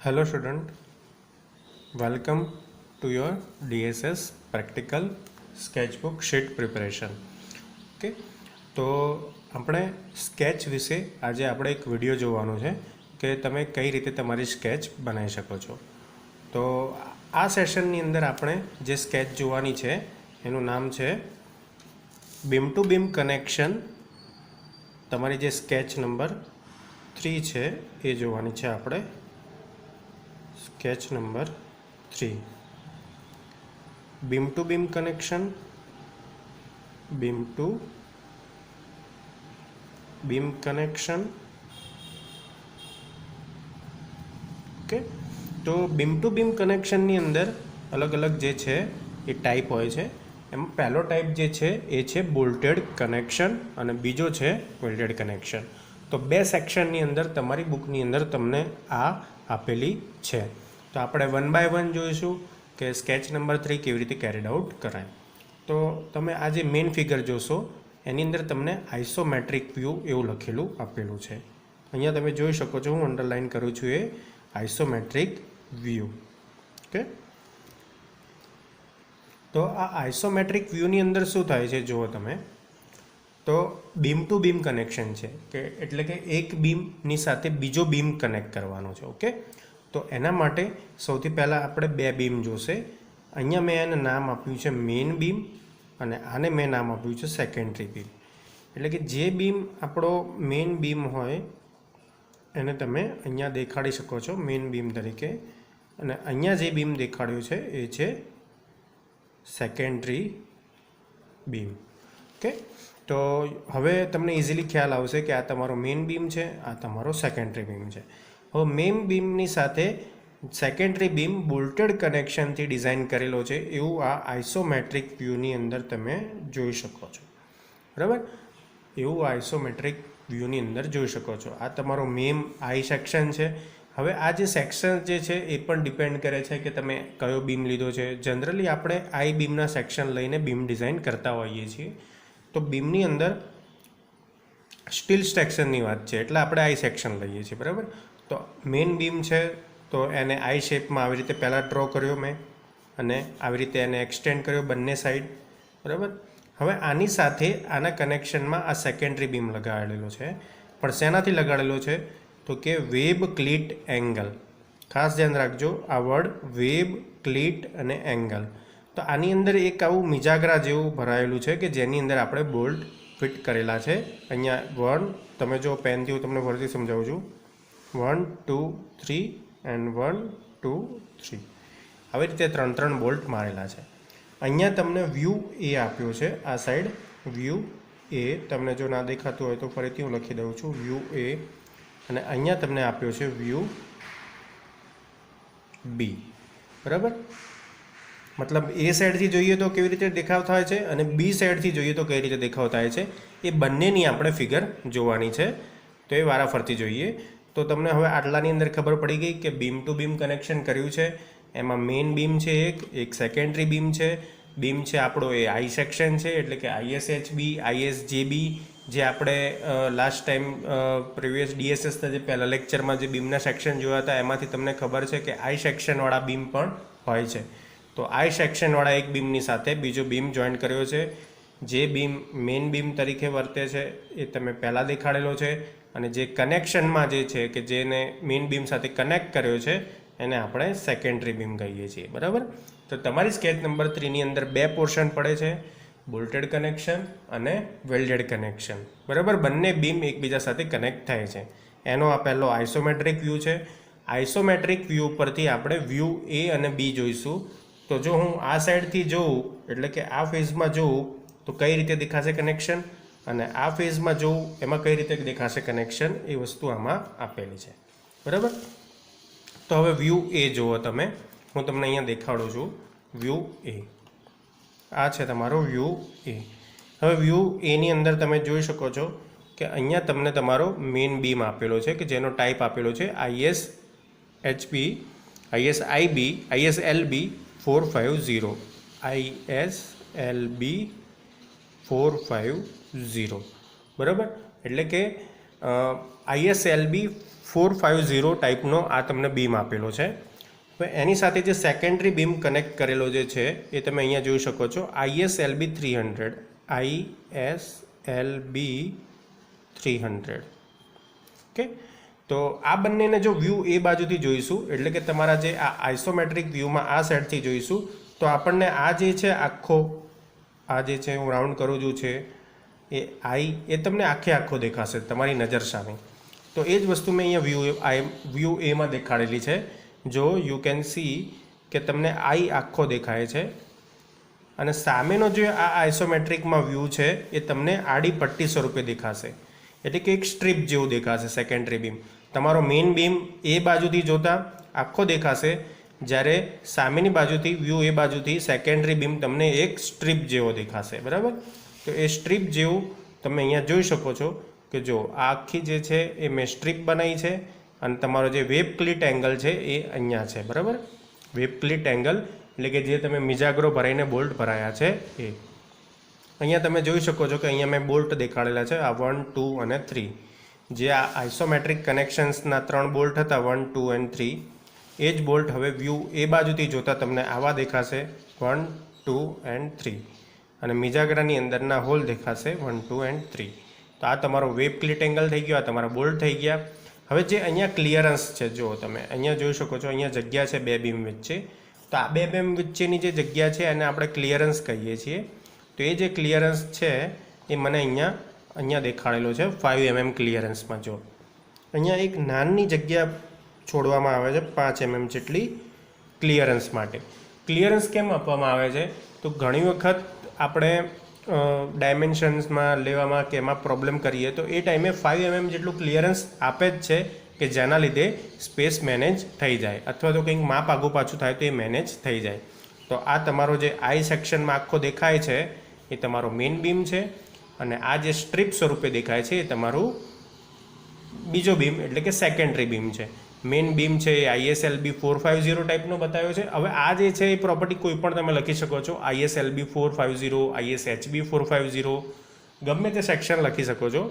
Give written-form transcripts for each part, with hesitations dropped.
Hello student, welcome to your DSS practical sketchbook sheet preparation. Okay, તો આપણે sketch વિશે આજે આપણે એક વિડીયો જોવાનો છે કે તમે કઈ રીતે તમારી સ્કેચ બનાવી શકો છો. તો આ સેશનની અંદર આપણે જે સ્કેચ જોવાની છે એનું નામ છે બીમ ટુ બીમ કનેક્શન. તમારી જે સ્કેચ નંબર 3 છે એ જોવાની છે આપણે. Sketch number 3 beam to beam connection, beam to beam connection. Okay, તો બીમ ટુ બીમ કનેક્શનની અંદર અલગ અલગ જે છે એ ટાઈપ હોય છે. એમાં પહેલો ટાઈપ જે છે એ છે બોલ્ટેડ કનેક્શન અને બીજો છે વેલ્ડેડ કનેક્શન. તો બે સેક્શનની અંદર તમારી બુકની અંદર તમને આ આપેલી છે. તો આપણે 1 બાય 1 જોઈશું કે સ્કેચ નંબર 3 કેવી રીતે કેરીડ આઉટ કરાય. તો તમે આ જે મેઇન ફિગર જોશો એની અંદર તમને આઇસોમેટ્રિક વ્યૂ એવું લખેલું આપેલું છે. અહીંયા તમે જોઈ શકો છો, હું અંડરલાઇન કરું છું એ આઇસોમેટ્રિક વ્યૂ. ઓકે, તો આ આઇસોમેટ્રિક વ્યૂની અંદર શું થાય છે જુઓ તમે. તો બીમ ટુ બીમ કનેક્શન છે કે એટલે કે એક બીમની સાથે બીજો બીમ કનેક્ટ કરવાનો છે. ઓકે, તો એના માટે સૌથી પહેલાં આપણે બે બીમ જોશે. અહીંયા મેં એને નામ આપ્યું છે મેઇન બીમ અને આને મેં નામ આપ્યું છે સેકન્ડરી બીમ. એટલે કે જે બીમ આપણો મેઇન બીમ હોય એને તમે અહીંયા દેખાડી શકો છો મેઇન બીમ તરીકે, અને અહીંયા જે બીમ દેખાડ્યું છે એ છે સેકન્ડરી બીમ. ઓકે, તો હવે તમને ઇઝીલી ખ્યાલ આવશે કે આ તમારો મેઇન બીમ છે, આ તમારો સેકન્ડરી બીમ છે. હવે મેઇન બીમની સાથે સેકન્ડરી બીમ બોલ્ટેડ કનેક્શનથી ડિઝાઇન કરેલો છે એવું આ આઇસોમેટ્રિક વ્યૂની અંદર તમે જોઈ શકો છો. બરાબર, એવું આઇસોમેટ્રિક વ્યૂની અંદર જોઈ શકો છો. આ તમારો મેઇન આઈ સેક્શન છે. હવે આ જે સેક્શન જે છે એ પણ ડિપેન્ડ કરે છે કે તમે કયો બીમ લીધો છે. જનરલી આપણે આઈ બીમના સેક્શન લઈને બીમ ડિઝાઇન કરતા હોઈએ છીએ. તો બીમની અંદર સ્ટીલ સેક્શનની વાત છે એટલે આપણે આઈ સેક્શન લઈએ છીએ. બરાબર, તો મેઇન બીમ છે તો એને આઈ શેપમાં આવી રીતે પહેલાં ડ્રો કર્યો મેં, અને આવી રીતે એને એક્સટેન્ડ કર્યો બંને સાઈડ. બરાબર, હવે આની સાથે આના કનેક્શનમાં આ સેકન્ડરી બીમ લગાડેલો છે. પણ શેનાથી લગાડેલો છે તો કે વેબ ક્લિટ એંગલ. ખાસ ધ્યાન રાખજો આ વર્ડ વેબ ક્લિટ અને એંગલ. તો આની અંદર એક આવું મિજાગરા જેવું ભરાયેલું છે કે જેની અંદર આપણે બોલ્ટ ફિટ કરેલા છે. અહીંયા 1, તમે જો પેનથી હું તમને ફરીથી સમજાવું છું, 1 2 3 એન્ડ 1 2 3 આવી રીતે 3 બોલ્ટ મારેલા છે. અહીંયા તમને વ્યૂ એ આપ્યો છે, આ સાઈડ વ્યૂ એ. તમને જો ના દેખાતું હોય તો ફરીથી હું લખી દઉં છું વ્યૂ એ. અને અહીંયા તમને આપ્યો છે વ્યૂ બી. બરાબર, મતલબ એ સાઈડથી જોઈએ તો કેવી રીતે દેખાવ થાય છે અને બી સાઈડથી જોઈએ તો કઈ રીતે દેખાવ થાય છે એ બંનેની આપણે ફિગર જોવાની છે. તો એ વારાફરતી જોઈએ. તો તમને હવે આટલાની અંદર ખબર પડી ગઈ કે બીમ ટુ બીમ કનેક્શન કર્યું છે. એમાં મેઇન બીમ છે એક સેકન્ડરી બીમ છે. બીમ છે આપણો એ આઈ સેક્શન છે એટલે કે આઈએસએચબી, આઈએસજેબી, જે આપણે લાસ્ટ ટાઈમ પ્રીવિયસ ડીએસએસના જે પહેલાં લેક્ચરમાં જે બીમના સેક્શન જોયા હતા એમાંથી તમને ખબર છે કે આઈ સેક્શનવાળા બીમ પણ હોય છે. તો આઈ સેક્શનવાળા એક બીમની સાથે બીજો બીમ જોઈન્ટ કર્યો છે. જે બીમ મેઇન બીમ તરીકે વર્તે છે એ તમે પહેલાં દેખાડેલો છે, અને જે કનેક્શનમાં જે છે કે જેને મેઇન બીમ સાથે કનેક્ટ કર્યો છે એને આપણે સેકન્ડરી બીમ કહીએ છીએ. બરાબર, તો તમારી સ્કેચ નંબર 3ની અંદર બે પોર્શન પડે છે, બોલ્ટેડ કનેક્શન અને વેલ્ડેડ કનેક્શન. બરાબર, બંને બીમ એકબીજા સાથે કનેક્ટ થાય છે. એનો આ પહેલો આઇસોમેટ્રિક વ્યૂ છે. આઇસોમેટ્રિક વ્યૂ પરથી આપણે વ્યૂ એ અને બી જોઈશું. તો જો હું આ સાઈડથી જોઉં એટલે કે આ ફેઝમાં જોઉં તો કઈ રીતે દેખાશે કનેક્શન, અને આ ફેઝમાં જોઉં એમાં કઈ રીતે દેખાશે કનેક્શન, એ વસ્તુ આમાં આપેલી છે. બરાબર, તો હવે વ્યૂ એ જુઓ તમે, હું તમને અહીંયા દેખાડું છું વ્યૂ એ. આ છે તમારો વ્યૂ એ. હવે વ્યૂ એની અંદર તમે જોઈ શકો છો કે અહીંયા તમને તમારો મેઇન બીમ આપેલો છે કે જેનો ટાઈપ આપેલો છે આઈએસએચબી, આઈએસઆઈબી, આઈએસએલબી 450, ISLB 450. બરાબર, એટલે કે ISLB 450 ટાઈપનો આ તમને બીમ આપેલો છે. હવે એની સાથે જે સેકન્ડરી બીમ કનેક્ટ કરેલો જે છે એ તમે અહીંયા જોઈ શકો છો, ISLB 300, ISLB 300. ઓકે, તો આ બંનેને જો વ્યૂ એ બાજુથી જોઈશું, એટલે કે તમારા જે આ આઇસોમેટ્રિક વ્યૂમાં આ સાઈડથી જોઈશું, તો આપણને આ જે છે આખો, આ જે છે હું રાઉન્ડ કરું છું છે એ એ તમને આખો દેખાશે તમારી નજર સામે. તો એ જ વસ્તુ મેં અહીંયા વ્યૂ એમાં દેખાડેલી છે. જો યુ કેન સી કે તમને આખો દેખાય છે, અને સામેનો જે આ આઇસોમેટ્રિકમાં વ્યૂ છે એ તમને આડી પટ્ટી સ્વરૂપે દેખાશે, એટલે કે એક સ્ટ્રીપ જેવું દેખાશે સેકન્ડરી બીમ. તમારો મેઇન બીમ એ બાજુથી જોતા આખો દેખાશે, જ્યારે સામેની બાજુથી વ્યૂ એ બાજુથી સેકન્ડરી બીમ તમને એક સ્ટ્રીપ જેવો દેખાશે. બરાબર, તો એ સ્ટ્રીપ જેવું તમે અહીંયા જોઈ શકો છો કે જો આ આખી જે છે એ મેં સ્ટ્રીપ બનાવી છે, અને તમારો જે વેબ ક્લિટ એંગલ છે એ અહીંયા છે. બરાબર, વેબ ક્લિટ એંગલ એટલે કે જે તમે મિજાગરો ભરાઈને બોલ્ટ ભરાયા છે એ અહીંયા તમે જોઈ શકો છો કે અહીંયા મેં બોલ્ટ દેખાડેલા છે, આ 1, 2 અને 3. જે આ આઇસોમેટ્રિક કનેક્શન્સના 3 બોલ્ટ હતા 1, 2 અને 3, એ જ બોલ્ટ હવે વ્યૂ એ બાજુથી જોતાં તમને આવા દેખાશે 1, 2 and 3, અને મિજાગરાની અંદરના હોલ દેખાશે 1, 2 and 3. તો આ તમારો વેબ ક્લિટ એંગલ થઈ ગયો, આ તમારા બોલ્ટ થઈ ગયા. હવે જે અહીંયા ક્લિયરન્સ છે, જો તમે અહીંયા જોઈ શકો છો, અહીંયા જગ્યા છે બે બીમ વચ્ચે. તો આ બે બીમ વચ્ચેની જે જગ્યા છે એને આપણે ક્લિયરન્સ કહીએ છીએ. તો એ જે ક્લિયરન્સ છે એ મને અહીંયા દેખાડેલો છે 5 mm ક્લિયરન્સમાં. જો અહીંયા એક નાની જગ્યા છોડવામાં આવે છે 5 mm જેટલી ક્લિયરન્સ માટે. ક્લિયરન્સ કેમ આપવામાં આવે છે? તો ઘણી વખત આપણે ડાયમેન્શન્સમાં લેવામાં કે એમાં પ્રોબ્લેમ કરીએ તો એ ટાઈમે 5 mm જેટલું ક્લિયરન્સ આપે જ છે, કે જેના લીધે સ્પેસ મેનેજ થઈ જાય, અથવા તો કંઈક માપ આગું પાછું થાય તો એ મેનેજ થઈ જાય. તો આ તમારો જે આઈ સેક્શનમાં આખો દેખાય છે એ તમારો મેઇન બીમ છે, અને આ જે સ્ટ્રીપ સ્વરૂપે દેખાય છે એ તમારું બીજો બીમ એટલે કે સેકન્ડરી બીમ છે. મેઇન બીમ છે એ ISLB 450 ટાઈપનો બતાવ્યો છે. હવે આ જે છે એ પ્રોપર્ટી કોઈ પણ તમે લખી શકો છો, ISLB 450, ISHB 450, ગમે તે સેક્શન લખી શકો છો,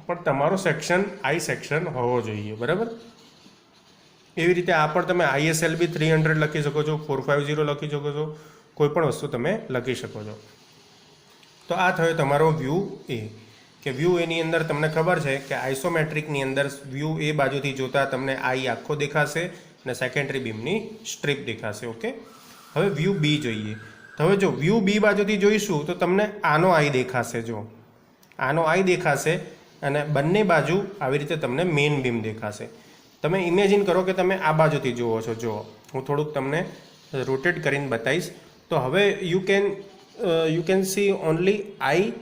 પણ તમારો સેક્શન આઈ સેક્શન હોવો જોઈએ. બરાબર, એવી રીતે આ પણ તમે ISLB 300 લખી શકો છો, 450 લખી શકો છો, કોઈ પણ વસ્તુ તમે લખી શકો છો. તો આ થયો તમારો વ્યૂ એ, કે વ્યૂ એની અંદર તમને ખબર છે કે આઇસોમેટ્રિકની અંદર વ્યૂ એ બાજુથી જોતાં તમને આખો દેખાશે અને સેકન્ડરી બીમની સ્ટ્રીપ દેખાશે. ઓકે, હવે વ્યૂ બી જોઈએ. તો હવે જો વ્યૂ બી બાજુથી જોઈશું તો તમને આનો આઈ દેખાશે. જો આનો આઈ દેખાશે, અને બંને બાજુ આવી રીતે તમને મેઇન બીમ દેખાશે. તમે ઇમેજિન કરો કે તમે આ બાજુથી જુઓ છો. જો હું થોડુંક તમને રોટેટ કરીને બતાવીશ. તો હવે you can see only I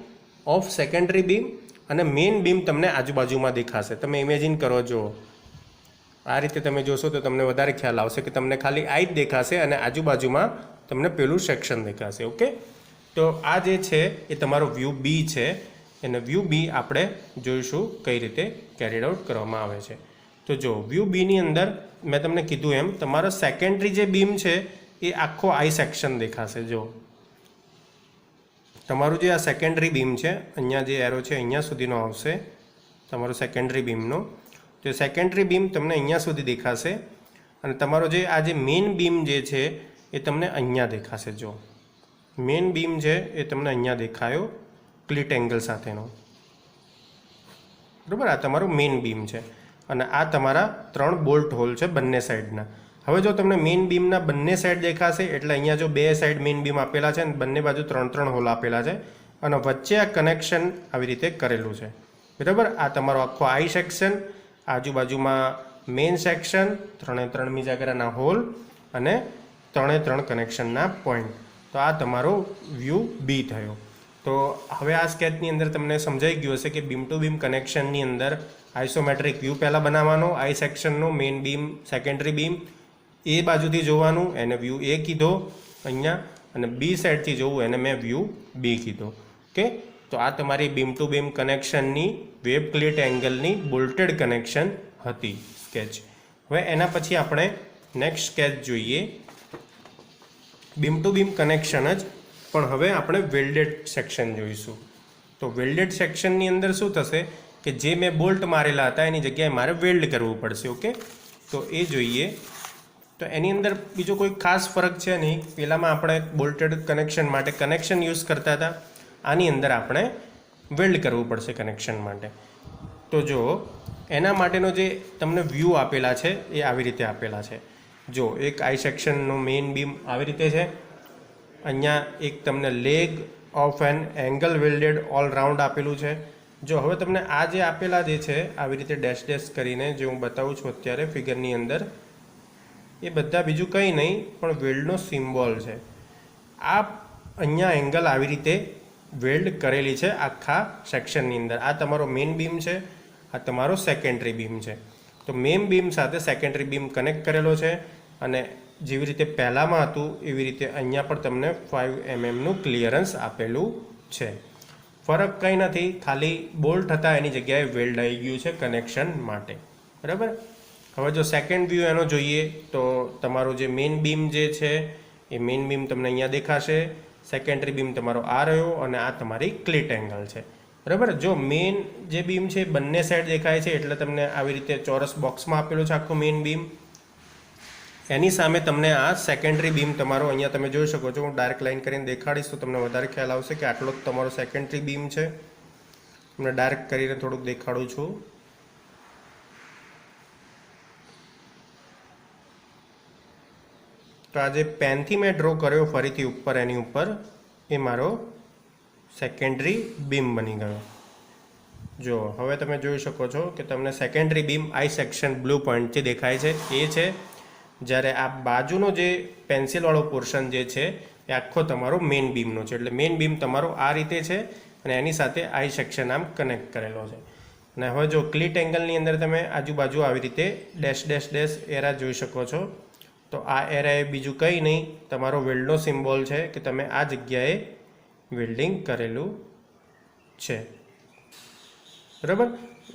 of secondary beam, અને મેઇન બીમ તમને આજુબાજુમાં દેખાશે. તમે ઇમેજિન કરો, જો આ રીતે તમે જોશો તો તમને વધારે ખ્યાલ આવશે કે તમને ખાલી આઈ જ દેખાશે અને આજુબાજુમાં તમને પેલું સેક્શન દેખાશે. ઓકે, તો આ જે છે એ તમારો વ્યૂ બી છે, અને વ્યૂ બી આપણે જોઈશું કઈ રીતે કેરીડ આઉટ કરવામાં આવે છે. તો જો વ્યૂ બીની અંદર મેં તમને કીધું એમ તમારો સેકન્ડરી જે બીમ છે એ આખો આઈ સેક્શન દેખાશે. જો તમારું જે આ સેકન્ડરી બીમ છે, અહીંયા જે એરો છે અહીંયા સુધીનો આવશે તમારો સેકન્ડરી બીમનો. તો સેકન્ડરી બીમ તમને અહીંયા સુધી દેખાશે, અને તમારો જે આ જે મેઇન બીમ જે છે એ તમને અહીંયા દેખાશે. જો મેઇન બીમ છે એ તમને અહીંયા દેખાયો ક્લિટ એંગલ સાથેનો. બરાબર, આ તમારું મેઇન બીમ છે, અને આ તમારા 3 બોલ્ટ હોલ છે બંને સાઈડના. હવે જો તમને મેઇન બીમના બંને સાઈડ દેખાશે, એટલે અહીંયા જો 2 સાઈડ મેઇન બીમ આપેલા છે અને બંને બાજુ 3 હોલ આપેલા છે, અને વચ્ચે આ કનેક્શન આવી રીતે કરેલું છે. બરાબર, આ તમારો આખો આઈ સેક્શન, આજુબાજુમાં મેઇન સેક્શન, 3 મિજાગરાના હોલ, અને 3 કનેક્શનના પોઈન્ટ. તો આ તમારો વ્યૂ બી થયો. તો હવે આ સ્કેચની અંદર તમને સમજાઈ ગયું હશે કે બીમ ટુ બીમ કનેક્શનની અંદર આઇસોમેટ્રિક વ્યૂ પહેલાં બનાવવાનો, આઈ સેક્શનનો, મેઇન બીમ, સેકન્ડરી બીમ એ બાજુથી જોવાનું, એને વ્યૂ એ કીધો અહીંયા, અને બી સાઈડથી જોવું એને મેં વ્યૂ બી કીધો. ઓકે, તો આ તમારી બીમ ટુ બીમ કનેક્શનની વેબ ક્લિટ એંગલની બોલ્ટેડ કનેક્શન હતી સ્કેચ. હવે એના પછી આપણે નેક્સ્ટ સ્કેચ જોઈએ, બીમ ટુ બીમ કનેક્શન જ, પણ હવે આપણે વેલ્ડેડ સેક્શન જોઈશું. તો વેલ્ડેડ સેક્શનની અંદર શું થશે કે જે મેં બોલ્ટ મારેલા હતા એની જગ્યાએ મારે વેલ્ડ કરવું પડશે. ઓકે, તો એ જોઈએ. તો એની અંદર બીજો કોઈ ખાસ ફરક છે નહીં. પહેલાંમાં આપણે બોલ્ટેડ કનેક્શન માટે કનેક્શન યુઝ કરતા હતા, આની અંદર આપણે વેલ્ડ કરવું પડશે કનેક્શન માટે. તો જો એના માટેનો જે તમને વ્યૂ આપેલા છે એ આવી રીતે આપેલા છે. જો એક આઈ સેક્શનનો મેઇન બીમ આવી રીતે છે. અહીંયા એક તમને leg of an angle welded all round આપેલું છે. જો હવે તમને આ જે આપેલા જે છે આવી રીતે ડેશ ડેશ કરીને જે હું બતાવું છું અત્યારે ફિગરની અંદર, એ બધા બીજું કંઈ નહીં પણ વેલ્ડનો સિમ્બોલ છે. આ અહીંયા એંગલ આવી રીતે વેલ્ડ કરેલી છે આખા સેક્શનની અંદર. આ તમારો મેઇન બીમ છે, આ તમારો સેકન્ડરી બીમ છે. તો મેઇન બીમ સાથે સેકન્ડરી બીમ કનેક્ટ કરેલો છે અને જેવી રીતે પહેલાંમાં હતું એવી રીતે અહીંયા પણ તમને 5 mm ક્લિયરન્સ આપેલું છે. ફરક કંઈ નથી, ખાલી બોલ્ટ હતા એની જગ્યાએ વેલ્ડ આવી ગયું છે કનેક્શન માટે. બરાબર. હવે જો સેકન્ડ વ્યૂ એનો જોઈએ તો તમારો જે મેઇન બીમ જે છે એ મેઇન બીમ તમને અહીંયા દેખાશે. સેકન્ડરી બીમ તમારો આ રહ્યો અને આ તમારી ક્લિટ એંગલ છે. બરાબર. જો મેઇન જે બીમ છે બંને સાઈડ દેખાય છે એટલે તમને આવી રીતે ચોરસ બોક્સમાં આપેલું છે આખું મેઇન બીમ. એની સામે તમને આ સેકન્ડરી બીમ તમારો અહીંયા તમે જોઈ શકો છો. હું ડાર્ક લાઇન કરીને દેખાડીશ તો તમને વધારે ખ્યાલ આવશે કે આટલો જ તમારો સેકન્ડરી બીમ છે. તમને ડાર્ક કરીને થોડુંક દેખાડું છું. તો આ જે પેનથી મેં ડ્રો કર્યો ફરીથી ઉપર એની ઉપર, એ મારો સેકન્ડરી બીમ બની ગયો. જો હવે તમે જોઈ શકો છો કે તમને સેકન્ડરી બીમ આઈ સેક્શન બ્લુ પોઈન્ટથી દેખાય છે એ છે. જ્યારે આ બાજુનો જે પેન્સિલવાળો પોર્શન જે છે એ આખો તમારો મેઇન બીમનો છે. એટલે મેઇન બીમ તમારો આ રીતે છે અને એની સાથે આઈ સેક્શન આમ કનેક્ટ કરેલો છે. અને હવે જો ક્લિટ એંગલની અંદર તમે આજુબાજુ આવી રીતે ડેશ ડેશ ડેશ એરા જોઈ શકો છો. તો આ એરા એ બીજું કંઈ નહીં, તમારો વેલ્ડનો સિમ્બોલ છે કે તમે આ જગ્યાએ વેલ્ડિંગ કરેલું છે. બરાબર.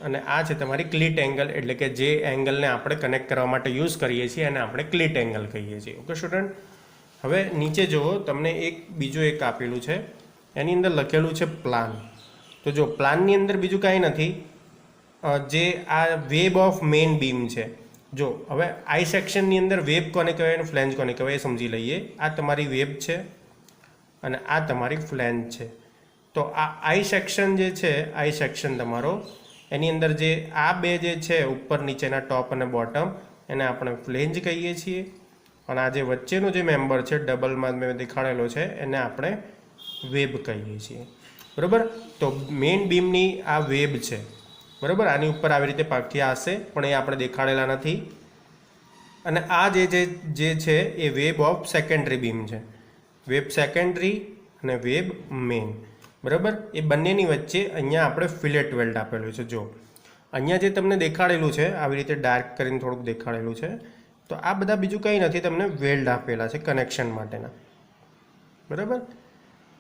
અને આ છે તમારી ક્લિટ એંગલ, એટલે કે જે એંગલને આપણે કનેક્ટ કરવા માટે યુઝ કરીએ છીએ અને આપણે ક્લિટ એંગલ કહીએ છીએ. Okay student. હવે નીચે જુઓ, તમને એક બીજું એક આપેલું છે, એની અંદર લખેલું છે પ્લાન. તો જો પ્લાનની અંદર બીજું કાંઈ નથી, જે આ વેબ ઓફ મેઇન બીમ છે. જો હવે આઈ સેક્શનની અંદર વેબ કોને કહેવાય અને ફ્લેન્જ કોને કહેવાય એ સમજી લઈએ. આ તમારી વેબ છે અને આ તમારી ફ્લેન્જ છે. તો આ આઈ સેક્શન જે છે, આઈ સેક્શન તમારો, એની અંદર જે આ બે જે છે ઉપર નીચેના ટોપ અને બોટમ, એને આપણે ફ્લેન્જ કહીએ છીએ. અને આ જે વચ્ચેનો જે મેમ્બર છે ડબલમાં મેં દેખાડેલો છે એને આપણે વેબ કહીએ છીએ. બરાબર. તો મેઇન બીમની આ વેબ છે. બરાબર. આની ઉપર આવી રીતે પાટિયા હશે પણ એ આપણે દેખાડેલા નથી. અને આ જે છે એ વેબ ઓફ સેકન્ડરી બીમ છે. વેબ સેકન્ડરી અને વેબ મેઇન. બરાબર. એ બંનેની વચ્ચે અહીંયા આપણે ફિલેટ વેલ્ડ આપેલું છે. જો અહીંયા જે તમને દેખાડેલું છે આવી રીતે ડાર્ક કરીને થોડુંક દેખાડેલું છે, તો આ બધા બીજું કંઈ નથી, તમને વેલ્ડ આપેલા છે કનેક્શન માટેના. બરાબર.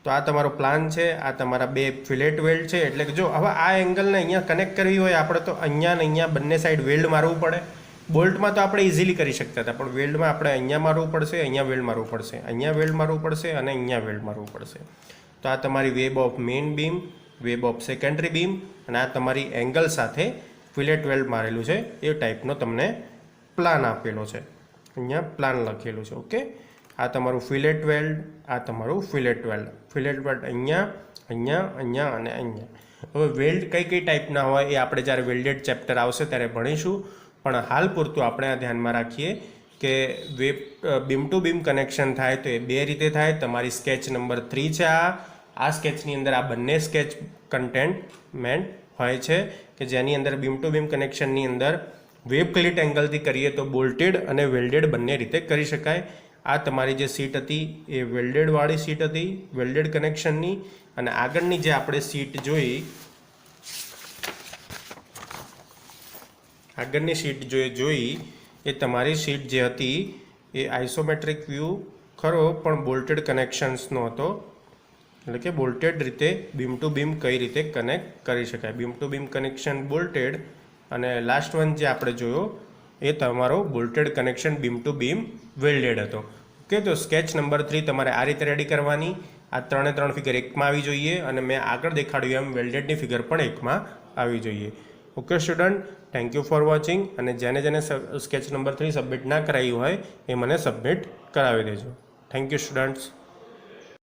તો આ તમારો પ્લાન છે, આ તમારા બે ફિલેટ વેલ્ડ છે. એટલે કે જો હવે આ એંગલને અહીંયા કનેક્ટ કરવી હોય આપણે તો અહીંયા ને અહીંયા બંને સાઈડ વેલ્ડ મારવું પડે. બોલ્ટમાં તો આપણે ઇઝીલી કરી શકતા હતા, પણ વેલ્ડમાં આપણે અહીંયા મારવું પડશે, અહીંયા વેલ્ડ મારવું પડશે, અહીંયા વેલ્ડ મારવું પડશે અને અહીંયા વેલ્ડ મારવું પડશે. તો આ તમારી web of main beam, web of secondary beam અને આ તમારી એંગલ સાથે ફિલેટ વેલ્ડ મારેલું છે એ ટાઈપનો તમને પ્લાન આપેલો છે. અહીંયા પ્લાન લખેલું છે. ઓકે. આ તમારું ફિલેટ વેલ્ડ, આ તમારું ફિલેટ વેલ્ડ. ફિલેટ વેલ્ડ અહીંયા, અહીંયા, અહીંયા અને અહીંયા. હવે વેલ્ડ કઈ કઈ ટાઈપના હોય એ આપણે જ્યારે વેલ્ડેડ ચેપ્ટર આવશે ત્યારે ભણીશું. પણ હાલ પૂરતું આપણે આ ધ્યાનમાં રાખીએ કે web beam to beam connection થાય તો એ બે રીતે થાય. તમારી સ્કેચ નંબર 3 છે આ સ્કેચની અંદર આ બંને સ્કેચ કન્ટેન્ટમેન્ટ હોય છે કે જેની અંદર બીમ ટુ બીમ કનેક્શનની અંદર વેબ ક્લિટ એંગલથી કરીએ તો બોલ્ટેડ અને વેલ્ડેડ બંને રીતે કરી શકાય. આ તમારી જે સીટ હતી એ વેલ્ડેડવાળી સીટ હતી, વેલ્ડેડ કનેક્શનની. અને આગળની જે આપણે સીટ જોઈ, આગળની સીટ જોઈ એ તમારી સીટ જે હતી એ આઇસોમેટ્રિક વ્યૂ ખરો પણ બોલ્ટેડ કનેક્શન્સનો હતો. એટલે કે બોલ્ટેડ રીતે બીમ ટુ બીમ કઈ રીતે કનેક્ટ કરી શકાય, beam to beam connection bolted. અને લાસ્ટ વન જે આપણે જોયો એ તમારો bolted connection beam to beam welded હતો. ઓકે. તો સ્કેચ નંબર 3 તમારે આ રીતે રેડી કરવાની આ ત્રણે ત્રણ ફિગર એકમાં આવી જોઈએ અને મેં આગળ દેખાડ્યું એમ વેલ્ડેડની ફિગર પણ એકમાં આવી જોઈએ. Okay student, thank you for watching. અને જેને સ્કેચ નંબર 3 સબમિટ ના કરાયું હોય એ મને સબમિટ કરાવી દેજો. Thank you students.